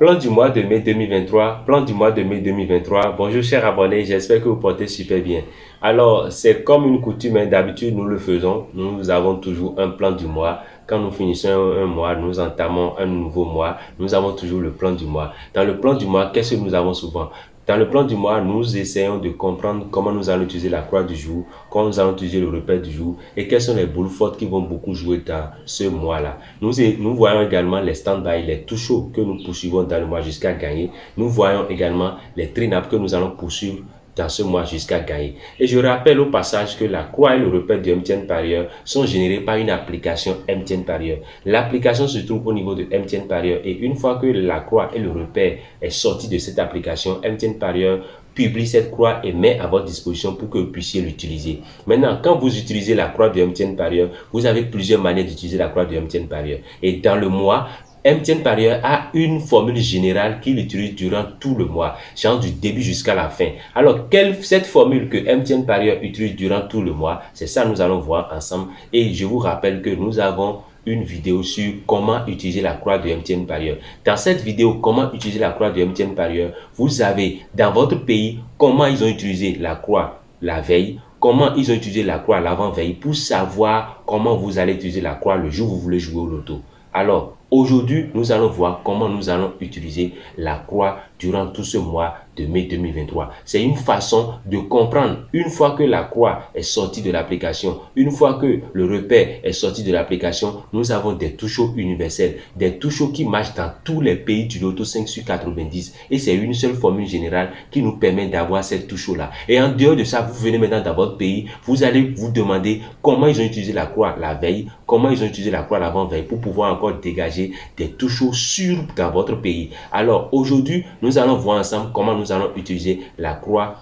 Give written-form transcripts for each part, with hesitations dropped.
Plan du mois de mai 2023, plan du mois de mai 2023. Bonjour chers abonnés, j'espère que vous portez super bien. Alors, c'est comme une coutume, d'habitude nous le faisons. Nous avons toujours un plan du mois. Quand nous finissons un mois, nous entamons un nouveau mois. Nous avons toujours le plan du mois. Dans le plan du mois, qu'est-ce que nous avons souvent? Dans le plan du mois, nous essayons de comprendre comment nous allons utiliser la croix du jour, comment nous allons utiliser le repère du jour et quelles sont les boules fortes qui vont beaucoup jouer dans ce mois-là. Nous voyons également les stand-by, les touches chauds que nous poursuivons dans le mois jusqu'à gagner. Nous voyons également les train-up que nous allons poursuivre dans ce mois jusqu'à gagner. Et je rappelle au passage que la croix et le repère de MTN Parieur sont générés par une application MTN Parieur. L'application se trouve au niveau de MTN Parieur et une fois que la croix et le repère est sorti de cette application, MTN Parieur publie cette croix et met à votre disposition pour que vous puissiez l'utiliser. Maintenant, quand vous utilisez la croix de MTN Parieur, vous avez plusieurs manières d'utiliser la croix de MTN Parieur. Et dans le mois, MTN Parieur a une formule générale qu'il utilise durant tout le mois, genre du début jusqu'à la fin. Alors, cette formule que MTN Parieur utilise durant tout le mois, c'est ça que nous allons voir ensemble. Et je vous rappelle que nous avons une vidéo sur comment utiliser la croix de MTN Parieur. Dans cette vidéo, comment utiliser la croix de MTN Parieur, vous avez dans votre pays comment ils ont utilisé la croix la veille, comment ils ont utilisé la croix l'avant-veille pour savoir comment vous allez utiliser la croix le jour où vous voulez jouer au loto. Alors, aujourd'hui, nous allons voir comment nous allons utiliser la croix durant tout ce mois de mai 2023. C'est une façon de comprendre, une fois que la croix est sortie de l'application, une fois que le repère est sorti de l'application, nous avons des touches universels, des touches qui marchent dans tous les pays du loto 5 sur 90. Et c'est une seule formule générale qui nous permet d'avoir cette touche-là. Et en dehors de ça, vous venez maintenant dans votre pays, vous allez vous demander comment ils ont utilisé la croix la veille, comment ils ont utilisé la croix l'avant-veille pour pouvoir encore dégager des touches sûres dans votre pays. Alors aujourd'hui, nous allons voir ensemble comment nous allons utiliser la croix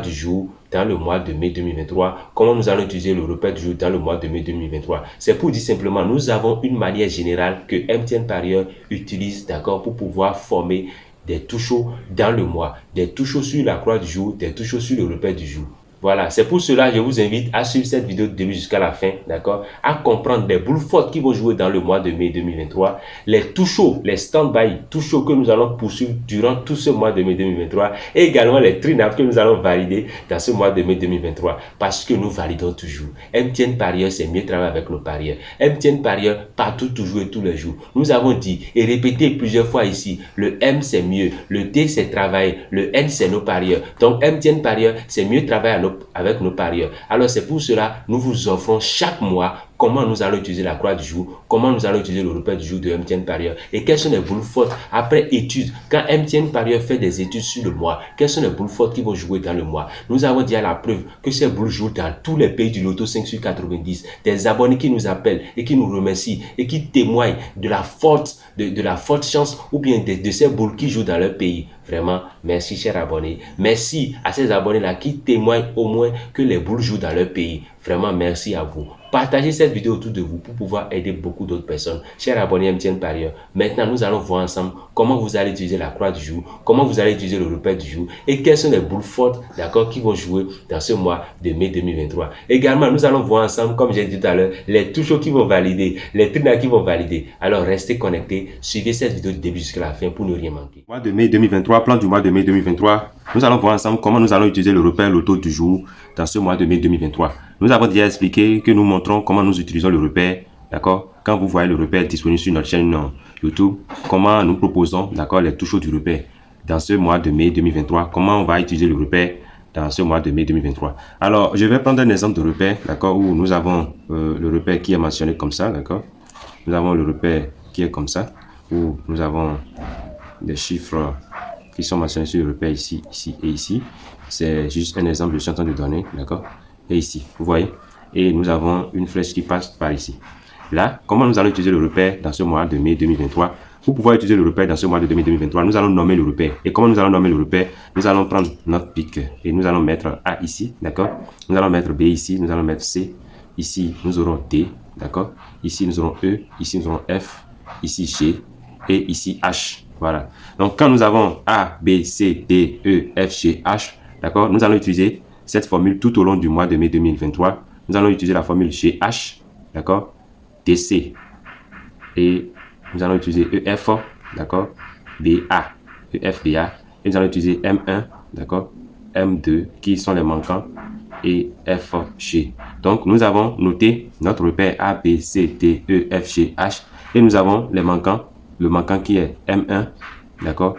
du jour dans le mois de mai 2023, comment nous allons utiliser le repère du jour dans le mois de mai 2023. C'est pour dire simplement, nous avons une manière générale que MTN Parieur utilise, d'accord, pour pouvoir former des touches dans le mois, des touches sur la croix du jour, des touches sur le repère du jour. Voilà, c'est pour cela que je vous invite à suivre cette vidéo de début jusqu'à la fin, d'accord, à comprendre les boules fortes qui vont jouer dans le mois de mai 2023, les touches chauds, les stand-by, touches chauds que nous allons poursuivre durant tout ce mois de mai 2023 et également les train-up que nous allons valider dans ce mois de mai 2023 parce que nous validons toujours. MTN Parieur, c'est mieux travailler avec nos parieurs. MTN Parieur, partout, toujours et tous les jours. Nous avons dit et répété plusieurs fois ici, le M c'est mieux, le T c'est travailler, le N c'est nos parieurs. Donc MTN Parieur, c'est mieux travailler avec nos parieurs. Alors c'est pour cela nous vous offrons chaque mois comment nous allons utiliser la croix du jour, comment nous allons utiliser le repère du jour de MTN Parieur et quelles sont les boules fortes après études. Quand MTN Parieur fait des études sur le mois, quelles sont les boules fortes qui vont jouer dans le mois. Nous avons dit à la preuve que ces boules jouent dans tous les pays du loto 5 sur 90. Des abonnés qui nous appellent et qui nous remercient et qui témoignent de la forte chance ou bien de ces boules qui jouent dans leur pays. Vraiment, merci chers abonnés. Merci à ces abonnés-là qui témoignent au moins que les boules jouent dans leur pays. Vraiment, merci à vous. Partagez cette vidéo autour de vous pour pouvoir aider beaucoup d'autres personnes. Chers abonnés MTN Parieur, maintenant nous allons voir ensemble comment vous allez utiliser la croix du jour, comment vous allez utiliser le repère du jour et quelles sont les boules fortes, d'accord, qui vont jouer dans ce mois de mai 2023. Également, nous allons voir ensemble, comme j'ai dit tout à l'heure, les touches qui vont valider, les trainers qui vont valider. Alors restez connectés, suivez cette vidéo du début jusqu'à la fin pour ne rien manquer. Mois de mai 2023, plan du mois de mai 2023. Nous allons voir ensemble comment nous allons utiliser le repère loto du jour dans ce mois de mai 2023. Nous avons déjà expliqué que nous montrons comment nous utilisons le repère, d'accord. Quand vous voyez le repère disponible sur notre chaîne YouTube, comment nous proposons, d'accord, les touches du repère dans ce mois de mai 2023, comment on va utiliser le repère dans ce mois de mai 2023. Alors, je vais prendre un exemple de repère, d'accord, où nous avons le repère qui est mentionné comme ça, d'accord. Nous avons le repère qui est comme ça, où nous avons des chiffres qui sont mentionnés sur le repère ici, ici et ici. C'est juste un exemple que je suis en train de donner, d'accord. Et ici, vous voyez, et nous avons une flèche qui passe par ici. Là, comment nous allons utiliser le repère dans ce mois de mai 2023? Pour pouvoir utiliser le repère dans ce mois de mai 2023, nous allons nommer le repère. Et comment nous allons nommer le repère? Nous allons prendre notre pic et nous allons mettre A ici, d'accord. Nous allons mettre B ici, nous allons mettre C. Ici, nous aurons D, d'accord. Ici, nous aurons E, ici, nous aurons F, ici G et ici H. Voilà. Donc, quand nous avons A, B, C, D, E, F, G, H, d'accord, nous allons utiliser cette formule tout au long du mois de mai 2023. Nous allons utiliser la formule GH, d'accord, DC. Et nous allons utiliser EF, d'accord, BA, EF, BA. Et nous allons utiliser M1, d'accord, M2, qui sont les manquants, et F, G. Donc, nous avons noté notre repère A, B, C, D, E, F, G, H. Et nous avons les manquants, le manquant qui est M1, d'accord,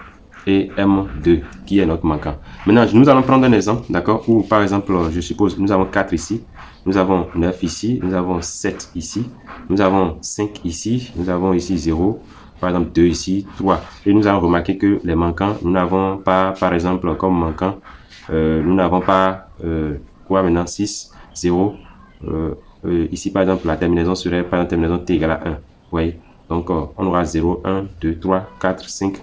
et M2, qui est notre manquant. Maintenant, nous allons prendre un exemple, d'accord, où par exemple, je suppose, nous avons 4 ici, nous avons 9 ici, nous avons 7 ici, nous avons 5 ici, nous avons ici 0, par exemple 2 ici, 3. Et nous allons remarquer que les manquants, nous n'avons pas, par exemple, comme manquant, nous n'avons pas, quoi maintenant, 6, 0, ici par exemple, la terminaison serait, par exemple, terminaison t égale à 1, vous voyez. Donc, on aura 0, 1, 2, 3, 4, 5.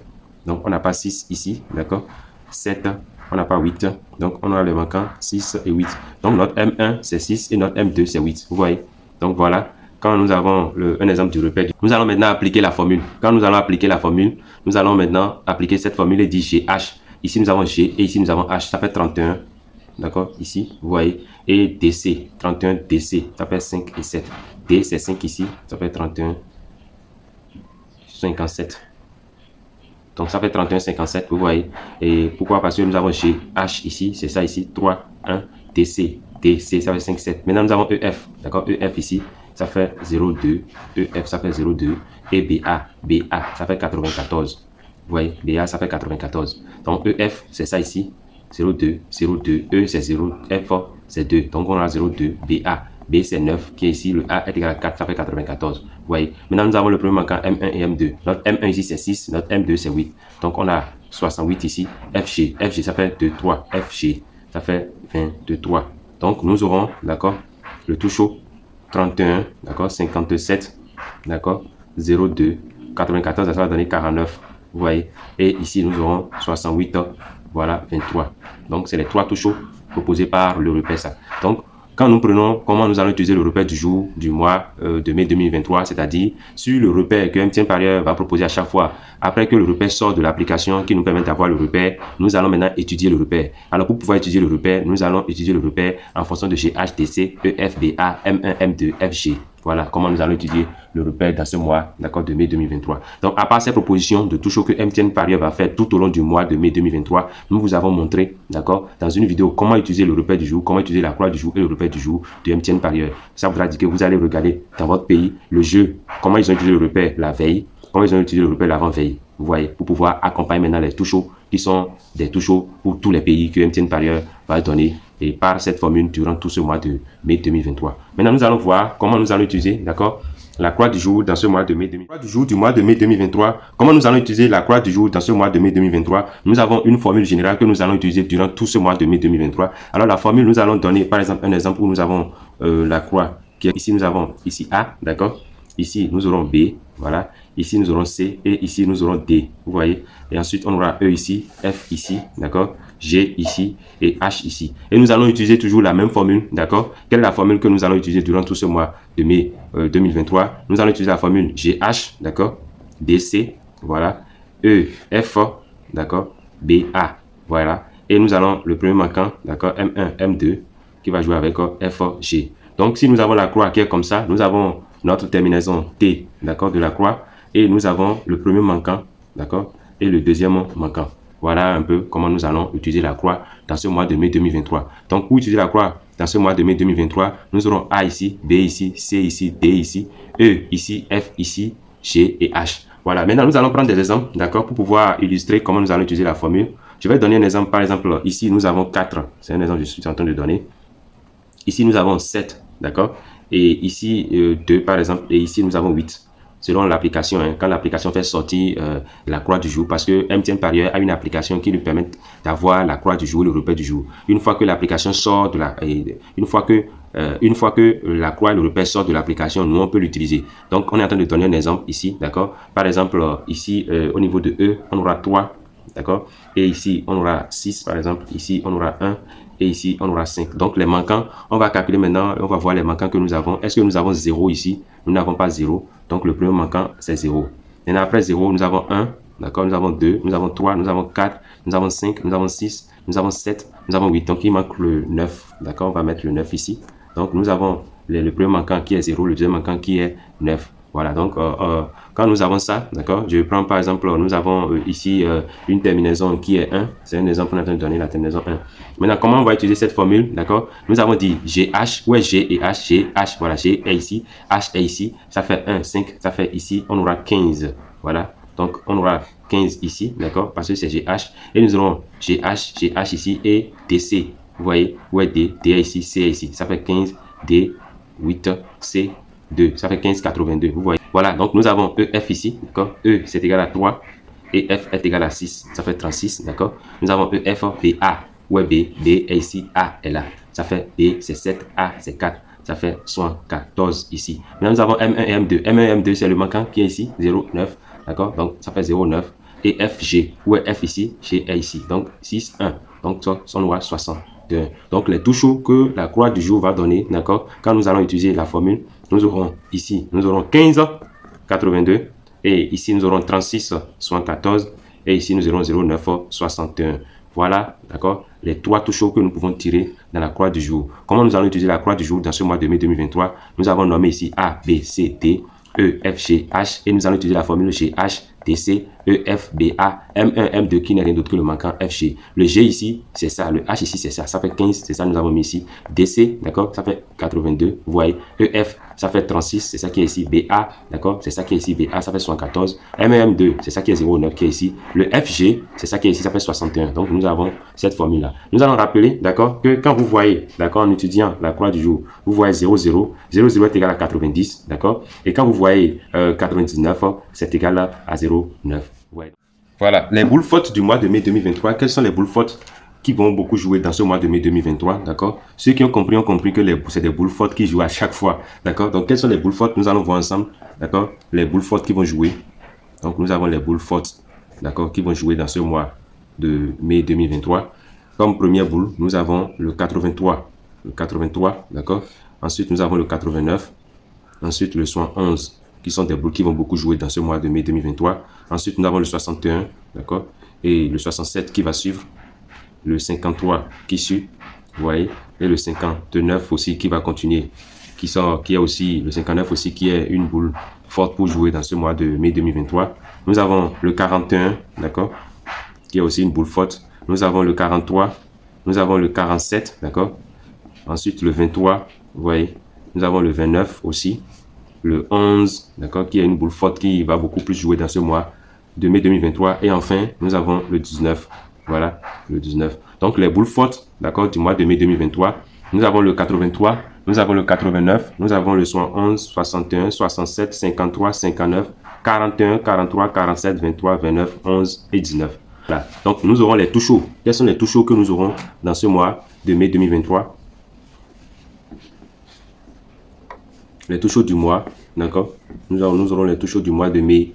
Donc, on n'a pas 6 ici, d'accord. 7, on n'a pas 8. Donc, on aura le manquant 6 et 8. Donc, notre M1, c'est 6 et notre M2, c'est 8. Vous voyez. Donc, voilà. Quand nous avons un exemple du repère, nous allons maintenant appliquer la formule. Quand nous allons appliquer la formule, nous allons maintenant appliquer cette formule et dire GH. Ici, nous avons G et ici, nous avons H. Ça fait 31. D'accord. Ici, vous voyez. Et DC, 31 DC, ça fait 5 et 7. D, c'est 5 ici. Ça fait 31. 57. Donc ça fait 31, 57, vous voyez. Et pourquoi? Parce que nous avons G, H ici, c'est ça ici, 3, 1, DC, DC, ça fait 5, 7. Maintenant nous avons EF, d'accord, EF ici, ça fait 0, 2, EF ça fait 0, 2, et BA, BA, ça fait 94. Vous voyez, BA ça fait 94. Donc EF, c'est ça ici, 0, 2, 0, 2, E c'est 0, F c'est 2. Donc on a 0, 2, BA. B c'est 9 qui est ici, le A est égal à 4, ça fait 94. Vous voyez. Maintenant nous avons le premier manquant M1 et M2. Notre M1 ici c'est 6, notre M2 c'est 8. Donc on a 68 ici. FG, FG ça fait 2, 3. FG ça fait 22, 3. Donc nous aurons, d'accord, le tout chaud 31, d'accord, 57, d'accord, 02, 94, ça va donner 49. Vous voyez. Et ici nous aurons 68, voilà, 23. Donc c'est les trois tout chauds proposés par le repère ça. Donc quand nous prenons comment nous allons utiliser le repère du jour, du mois de mai 2023, c'est-à-dire sur le repère que MTN Parieur va proposer à chaque fois, après que le repère sort de l'application qui nous permet d'avoir le repère, nous allons maintenant étudier le repère. Alors pour pouvoir étudier le repère, nous allons étudier le repère en fonction de GHTC, EFBA, M1, M2, FG. Voilà comment nous allons étudier le repère dans ce mois, d'accord, de mai 2023. Donc, à part ces propositions de tout chaud que MTN Parieur va faire tout au long du mois de mai 2023, nous vous avons montré, d'accord, dans une vidéo, comment utiliser le repère du jour, comment utiliser la croix du jour et le repère du jour de MTN Parieur. Ça voudra dire que vous allez regarder dans votre pays le jeu, comment ils ont utilisé le repère la veille, comment ils ont utilisé le repère l'avant-veille. Vous voyez, pour pouvoir accompagner maintenant les tout chauds qui sont des tout chauds pour tous les pays que MTN Parieur va donner et par cette formule durant tout ce mois de mai 2023. Maintenant, nous allons voir comment nous allons utiliser, d'accord, la croix du jour dans ce mois de mai 2023. Du jour du mois de mai 2023. Comment nous allons utiliser la croix du jour dans ce mois de mai 2023? Nous avons une formule générale que nous allons utiliser durant tout ce mois de mai 2023. Alors, la formule, nous allons donner, par exemple, un exemple où nous avons la croix qui est ici, nous avons ici A, d'accord? Ici, nous aurons B, voilà. Ici, nous aurons C et ici, nous aurons D. Vous voyez? Et ensuite, on aura E ici, F ici, d'accord? G ici et H ici. Et nous allons utiliser toujours la même formule, d'accord? Quelle est la formule que nous allons utiliser durant tout ce mois de mai 2023? Nous allons utiliser la formule GH, d'accord? DC, voilà. E, F, d'accord? B, A, voilà. Et nous allons le premier manquant, d'accord? M1, M2, qui va jouer avec F, G. Donc, si nous avons la croix qui est comme ça, nous avons notre terminaison T, d'accord, de la croix. Et nous avons le premier manquant, d'accord, et le deuxième manquant. Voilà un peu comment nous allons utiliser la croix dans ce mois de mai 2023. Donc, pour utiliser la croix dans ce mois de mai 2023, nous aurons A ici, B ici, C ici, D ici, E ici, F ici, G et H. Voilà, maintenant nous allons prendre des exemples, d'accord, pour pouvoir illustrer comment nous allons utiliser la formule. Je vais donner un exemple, par exemple, ici nous avons 4, c'est un exemple que je suis en train de donner. Ici nous avons 7, d'accord, et ici 2 par exemple, et ici nous avons 8. Selon l'application, hein, quand l'application fait sortir la croix du jour, parce que MTN Parieur a une application qui lui permet d'avoir la croix du jour, le repère du jour. Une fois que l'application sort de la, une fois que la croix et le repère sortent de l'application, nous on peut l'utiliser. Donc on est en train de donner un exemple ici, d'accord. Par exemple ici au niveau de E, on aura 3, d'accord. Et ici on aura 6 par exemple. Ici on aura 1. Et ici, on aura 5. Donc, les manquants, on va calculer maintenant, on va voir les manquants que nous avons. Est-ce que nous avons 0 ici? Nous n'avons pas 0. Donc, le premier manquant, c'est 0. Et après 0, nous avons 1. D'accord? Nous avons 2, nous avons 3, nous avons 4, nous avons 5, nous avons 6, nous avons 7, nous avons 8. Donc, il manque le 9. D'accord? On va mettre le 9 ici. Donc, nous avons le premier manquant qui est 0, le deuxième manquant qui est 9. Voilà, donc quand nous avons ça, d'accord, je prends par exemple, nous avons ici une terminaison qui est 1. C'est un exemple qu'on a donné, la terminaison 1. Maintenant, comment on va utiliser cette formule, d'accord? Nous avons dit GH, où est G et H? GH, voilà, G est ici, H est ici, ça fait 1, 5, ça fait ici, on aura 15. Voilà, donc on aura 15 ici, d'accord, parce que c'est GH. Et nous aurons GH, GH ici et DC. Vous voyez, où est D? D est ici, C est ici. Ça fait 15, D, 8, C, 2. Ça fait 15, 82. Vous voyez. Voilà, donc nous avons EF ici, d'accord. E, c'est égal à 3. Et F est égal à 6. Ça fait 36, d'accord. Nous avons EF, BA. Où est B? B est ici, A est là. Ça fait B, c'est 7, A, c'est 4. Ça fait 74 ici. Maintenant, nous avons M1 et M2. M1 et M2, c'est le manquant qui est ici, 0, 9. D'accord, donc ça fait 0, 9. Et FG, où est F ici? G est ici. Donc 6, 1. Donc ça, on aura 60. Donc les touchos que la croix du jour va donner, d'accord, quand nous allons utiliser la formule, nous aurons ici, nous aurons 15, 82, et ici nous aurons 36, 74, et ici nous aurons 09, 61. Voilà, d'accord, les trois touchos que nous pouvons tirer dans la croix du jour. Comment nous allons utiliser la croix du jour dans ce mois de mai 2023? Nous avons nommé ici A, B, C, D, E, F, G, H, et nous allons utiliser la formule G, H, DC, E, F, B, A, M1, M2 qui n'est rien d'autre que le manquant FG. Le G ici, c'est ça. Le H ici, c'est ça. Ça fait 15, c'est ça nous avons mis ici. DC, d'accord, ça fait 82. Vous voyez. EF, ça fait 36, c'est ça qui est ici. BA, d'accord, c'est ça qui est ici. BA, ça fait 74. M1, M2, c'est ça qui est 0,9 qui est ici. Le FG, c'est ça qui est ici, ça fait 61. Donc nous avons cette formule-là. Nous allons rappeler, d'accord, que quand vous voyez, d'accord, en étudiant la croix du jour, vous voyez 0, 0. 0, 0 est égal à 90, d'accord. Et quand vous voyez 99, c'est égal à 0. 9. Ouais. Voilà, les boules fortes du mois de mai 2023. Quelles sont les boules fortes qui vont beaucoup jouer dans ce mois de mai 2023, d'accord? Ceux qui ont compris que c'est des boules fortes qui jouent à chaque fois, d'accord? Donc, quelles sont les boules fortes? Nous allons voir ensemble, d'accord? Les boules fortes qui vont jouer. Donc, nous avons les boules fortes, d'accord, qui vont jouer dans ce mois de mai 2023. Comme première boule, nous avons le 83. Le 83, d'accord? Ensuite, nous avons le 89. Ensuite, le 111. Qui sont des boules qui vont beaucoup jouer dans ce mois de mai 2023. Ensuite, nous avons le 61, d'accord, et le 67 qui va suivre, le 53 qui suit, vous voyez, et le 59 aussi qui va continuer, qui est aussi, le 59 aussi qui est une boule forte pour jouer dans ce mois de mai 2023. Nous avons le 41, d'accord, qui est aussi une boule forte. Nous avons le 43, nous avons le 47, d'accord. Ensuite, le 23, vous voyez, nous avons le 29 aussi. Le 11, d'accord, qui est une boule forte qui va beaucoup plus jouer dans ce mois de mai 2023. Et enfin, nous avons le 19. Voilà, le 19. Donc, les boules fortes, d'accord, du mois de mai 2023. Nous avons le 83, nous avons le 89, nous avons le 71, 61, 67, 53, 59, 41, 43, 47, 23, 29, 11 et 19. Voilà. Donc, nous aurons les touches chauds. Quels sont les touches chauds que nous aurons dans ce mois de mai 2023? Les touches chauds du mois, d'accord. Nous aurons les touches chauds du mois de mai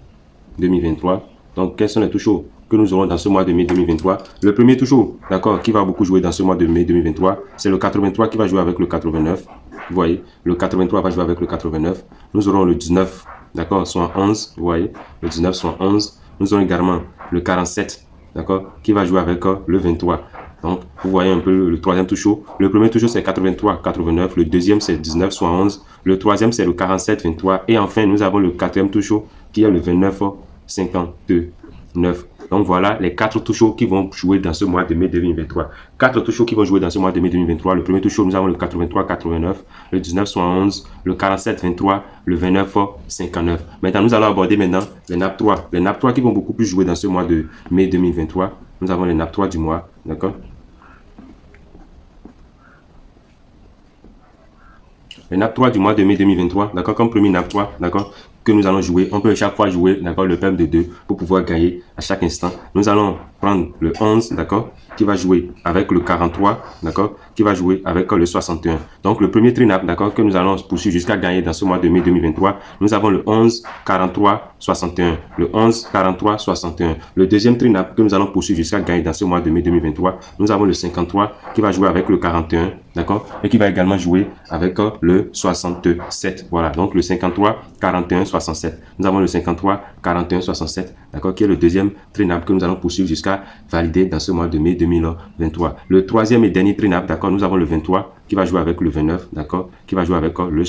2023. Donc, quels sont les touches chauds que nous aurons dans ce mois de mai 2023? Le premier touche chaud, d'accord, qui va beaucoup jouer dans ce mois de mai 2023, c'est le 83 qui va jouer avec le 89. Vous voyez, le 83 va jouer avec le 89. Nous aurons le 19, d'accord, soit 11. Vous voyez, le 19 soit 11. Nous aurons également le 47, d'accord, qui va jouer avec le 23. Donc, vous voyez un peu le troisième touche chaud. Le premier touche chaud, c'est 83, 89. Le deuxième, c'est 19, soit 11. Le troisième, c'est le 47, 23. Et enfin, nous avons le quatrième touche chaud qui est le 29, 52, 9. Donc, voilà les quatre touches chauds qui vont jouer dans ce mois de mai 2023. Quatre touches chauds qui vont jouer dans ce mois de mai 2023. Le premier touche chaud, nous avons le 83, 89. Le 19, 11. Le 47, 23. Le 29, 59. Maintenant, nous allons aborder maintenant les nappes 3. Les nappes 3 qui vont beaucoup plus jouer dans ce mois de mai 2023. Nous avons les nappes 3 du mois, d'accord. Les nappes 3 du mois de mai 2023, d'accord, comme premier nappe 3, d'accord, que nous allons jouer. On peut chaque fois jouer, d'accord, le peuple de 2 pour pouvoir gagner à chaque instant. Nous allons prendre le 11, d'accord, qui va jouer avec le 43, d'accord, qui va jouer avec le 61. Donc, le premier trinap, d'accord, que nous allons poursuivre jusqu'à gagner dans ce mois de mai 2023, nous avons le 11, 43, 61. Le 11, 43, 61. Le deuxième trinap que nous allons poursuivre jusqu'à gagner dans ce mois de mai 2023, nous avons le 53 qui va jouer avec le 41, d'accord, et qui va également jouer avec le 67. Voilà, donc le 53, 41, 67. Nous avons le 53, 41, 67, d'accord, qui est le deuxième trinap que nous allons poursuivre jusqu'à valider dans ce mois de mai 2023. Le troisième et dernier trinap, d'accord, nous avons le 23 qui va jouer avec le 29, d'accord, qui va jouer avec le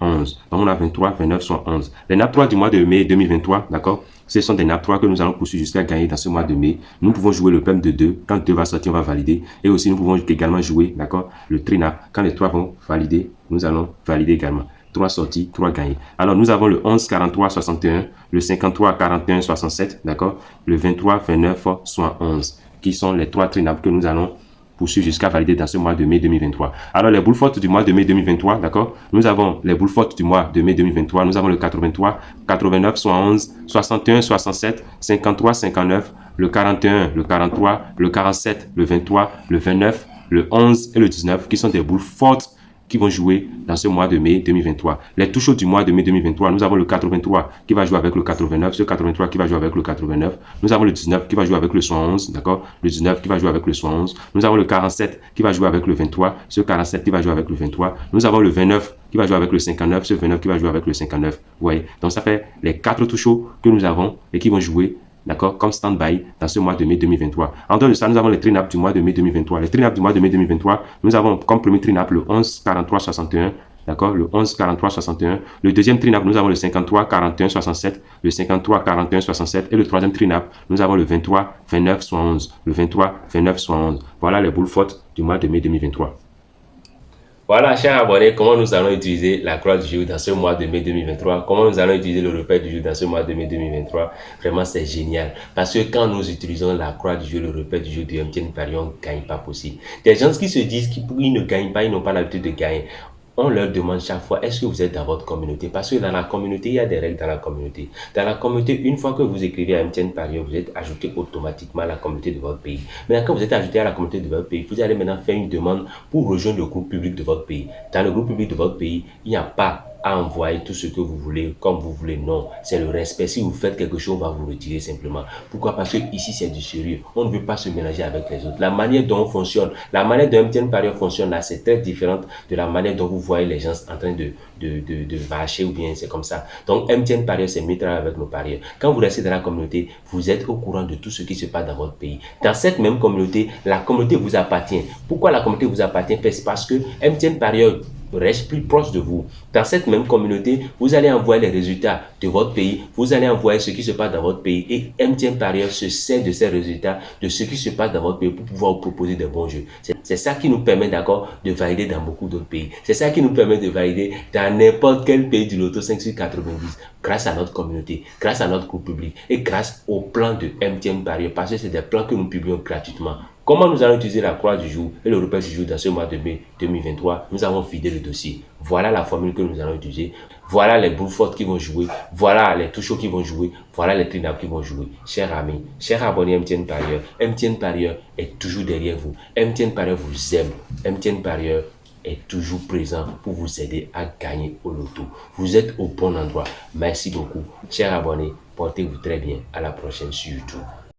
11. Donc, on a 23, 29, soit 11. Les nappes 3 du mois de mai 2023, d'accord? Ce sont des nappes 3 que nous allons poursuivre jusqu'à gagner dans ce mois de mai. Nous pouvons jouer le PEM de 2. Quand 2 va sortir, on va valider. Et aussi, nous pouvons également jouer, d'accord, le trinap. Quand les 3 vont valider, nous allons valider également. 3 sorties, 3 gagnés. Alors, nous avons le 11, 43, 61, le 53, 41, 67, d'accord, le 23, 29, soit 11, qui sont les 3 trinables que nous allons poursuivre jusqu'à valider dans ce mois de mai 2023. Alors, les boules fortes du mois de mai 2023, d'accord, nous avons les boules fortes du mois de mai 2023, nous avons le 83, 89, 71, 61, 67, 53, 59, le 41, le 43, le 47, le 23, le 29, le 11 et le 19, qui sont des boules fortes qui vont jouer dans ce mois de mai 2023. Les touches du mois de mai 2023, nous avons le 83 qui va jouer avec le 89, ce 83 qui va jouer avec le 89. Nous avons le 19 qui va jouer avec le 71, d'accord? Le 19 qui va jouer avec le 71. Nous avons le 47 qui va jouer avec le 23, ce 47 qui va jouer avec le 23. Nous avons le 29 qui va jouer avec le 59, ce 29 qui va jouer avec le 59. Vous voyez? Donc ça fait les 4 touches que nous avons et qui vont jouer, d'accord, comme stand-by dans ce mois de mai 2023. En dehors de ça, nous avons les trinap du mois de mai 2023. Les trinap du mois de mai 2023, nous avons comme premier trinap le 11, 43, 61. D'accord, le 11, 43, 61. Le deuxième trinap, nous avons le 53, 41, 67. Le 53, 41, 67. Et le troisième trinap, nous avons le 23, 29, 71. Le 23, 29, 71. Voilà les boules fortes du mois de mai 2023. Voilà, chers abonnés, comment nous allons utiliser la croix du jour dans ce mois de mai 2023, comment nous allons utiliser le repère du jour dans ce mois de mai 2023. Vraiment, c'est génial. Parce que quand nous utilisons la croix du jour, le repère du jour de MTN Paris, on ne gagne pas possible. Des gens qui se disent qu'ils ne gagnent pas, ils n'ont pas l'habitude de gagner. On leur demande chaque fois, est-ce que vous êtes dans votre communauté? Parce que dans la communauté, il y a des règles dans la communauté. Dans la communauté, une fois que vous écrivez à MTN Paris, vous êtes ajouté automatiquement à la communauté de votre pays. Maintenant, quand vous êtes ajouté à la communauté de votre pays, vous allez maintenant faire une demande pour rejoindre le groupe public de votre pays. Dans le groupe public de votre pays, il n'y a pas à envoyer tout ce que vous voulez, comme vous voulez. Non, c'est le respect. Si vous faites quelque chose, on va vous retirer simplement. Pourquoi? Parce que ici, c'est du sérieux. On ne veut pas se mélanger avec les autres. La manière dont on fonctionne, la manière dont MTN Paris fonctionne là, c'est très différente de la manière dont vous voyez les gens en train de vacher ou bien c'est comme ça. Donc, MTN Paris, c'est mieux travailler avec nos parieurs. Quand vous restez dans la communauté, vous êtes au courant de tout ce qui se passe dans votre pays. Dans cette même communauté, la communauté vous appartient. Pourquoi la communauté vous appartient? C'est parce que MTN Paris reste plus proche de vous. Dans cette même communauté, vous allez envoyer les résultats de votre pays, vous allez envoyer ce qui se passe dans votre pays et MTN Parieur se sert de ces résultats, de ce qui se passe dans votre pays pour pouvoir vous proposer de bons jeux. C'est ça qui nous permet d'accord de valider dans beaucoup d'autres pays. C'est ça qui nous permet de valider dans n'importe quel pays du loto 5 sur 90 grâce à notre communauté, grâce à notre groupe public et grâce au plan de MTN Parieur parce que c'est des plans que nous publions gratuitement. Comment nous allons utiliser la croix du jour et le repère du jour dans ce mois de mai 2023? Nous avons vidé le dossier. Voilà la formule que nous allons utiliser. Voilà les boules fortes qui vont jouer. Voilà les touchos qui vont jouer. Voilà les trinables qui vont jouer. Chers amis, chers abonnés MTN Parieur, MTN Parieur est toujours derrière vous. MTN Parieur vous aime. MTN Parieur est toujours présent pour vous aider à gagner au loto. Vous êtes au bon endroit. Merci beaucoup. Chers abonnés, portez-vous très bien. À la prochaine sur YouTube.